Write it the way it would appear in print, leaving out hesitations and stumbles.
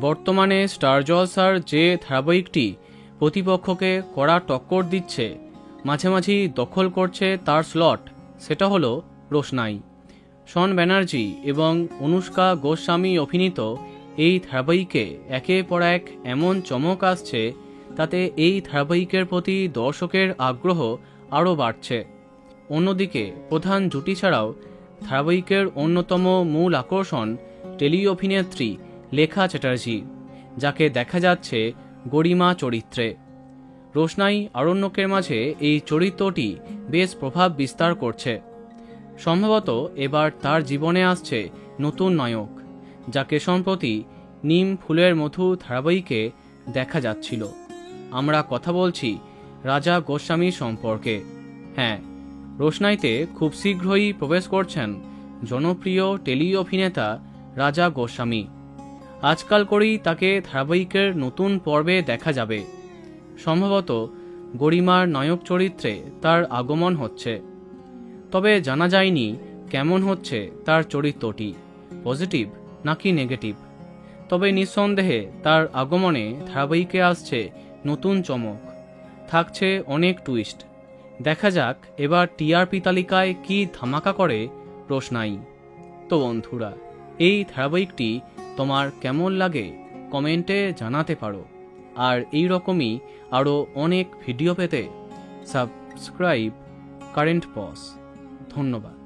বর্তমানে স্টার জলসার যে ধারাবাহিকটি প্রতিপক্ষকে কড়া টক্কর দিচ্ছে, মাঝে দখল করছে তার স্লট, সেটা হলো রোশনাই। শন ব্যানার্জি এবং অনুষ্কা গোস্বামী অভিনীত এই ধারাবাহিকে একের পর এক এমন চমক আসছে, তাতে এই ধারাবাহিকের প্রতি দর্শকের আগ্রহ আরও বাড়ছে। অন্যদিকে প্রধান জুটি ছাড়াও ধারাবাহিকের অন্যতম মূল আকর্ষণ টেলি অভিনেত্রী লেখা চ্যাটার্জি, যাকে দেখা যাচ্ছে গরিমা চরিত্রে। রোশনাই আরণ্যকের মাঝে এই চরিত্রটি বেশ প্রভাব বিস্তার করছে। সম্ভবত এবার তার জীবনে আসছে নতুন নায়ক, যাকে সম্প্রতি নিম ফুলের মধু ধারাবাহিকে দেখা যাচ্ছিল। আমরা কথা বলছি রাজা গোস্বামী সম্পর্কে। হ্যাঁ, রোশনাইতে খুব শীঘ্রই প্রবেশ করছেন জনপ্রিয় টেলি অভিনেতা রাজা গোস্বামী। আজকাল করেই তাকে ধারাবাহিকের নতুন পর্বে দেখা যাবে। সম্ভবত গরিমার নায়ক চরিত্রে তার আগমন হচ্ছে। তবে জানা যায়নি কেমন হচ্ছে তার চরিত্রটি, পজিটিভ নাকি নেগেটিভ। তবে নিঃসন্দেহে তার আগমনে ধারাবাহিকে আসছে নতুন চমক, থাকছে অনেক টুইস্ট। দেখা যাক এবার টিআরপি তালিকায় কি ধামাকা করে রোশনাই। তো বন্ধুরা, এই ধারাবাহিকটি তোমার কেমন লাগে কমেন্টে জানাতে পারো। আর এই রকমই আরও অনেক ভিডিও পেতে সাবস্ক্রাইব কারেন্ট পজ। ধন্যবাদ।